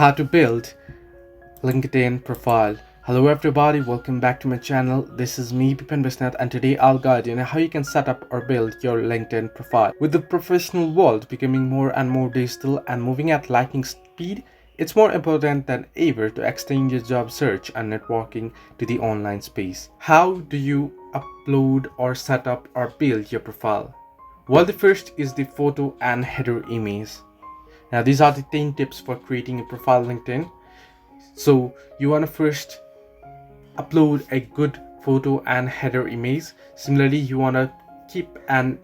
How to build LinkedIn profile. Hello everybody, welcome back to my channel. This is me Bipin Bisnath, and today I'll guide you on how you can set up or build your LinkedIn profile. With the professional world becoming more and more digital and moving at lightning speed, it's more important than ever to extend your job search and networking to the online space. How do you upload or set up or build your profile? Well, the first is the photo and header image. Now these are the 10 tips for creating a profile on LinkedIn. So you want to first upload a good photo and header image. Similarly, you want to keep an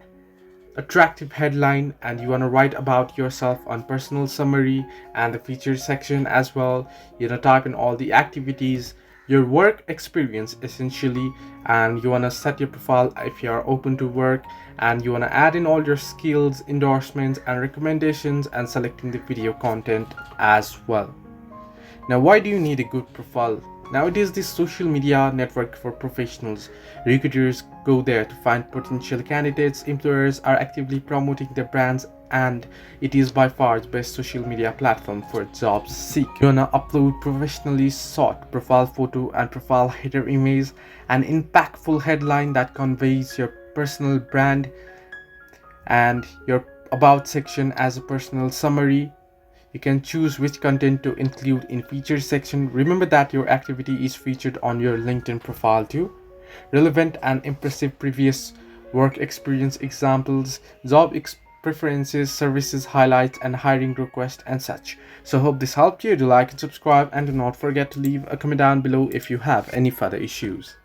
attractive headline, and you want to write about yourself on personal summary and the features section as well. Type in all the activities, your work experience essentially, and you want to set your profile if you are open to work, and you want to add in all your skills, endorsements and recommendations, and selecting the video content as well. Now, why do you need a good profile? Nowadays, this social media network for professionals. Recruiters go there to find potential candidates. Employers are actively promoting their brands, and it is by far the best social media platform for job seek. You wanna upload professionally sought profile photo and profile header image, an impactful headline that conveys your personal brand, and your about section as a personal summary. You can choose which content to include in features section. Remember that your activity is featured on your LinkedIn profile too. Relevant and impressive previous work experience examples, job preferences, services highlights, and hiring requests and such. So hope this helped you. Do like and subscribe, and do not forget to leave a comment down below if you have any further issues.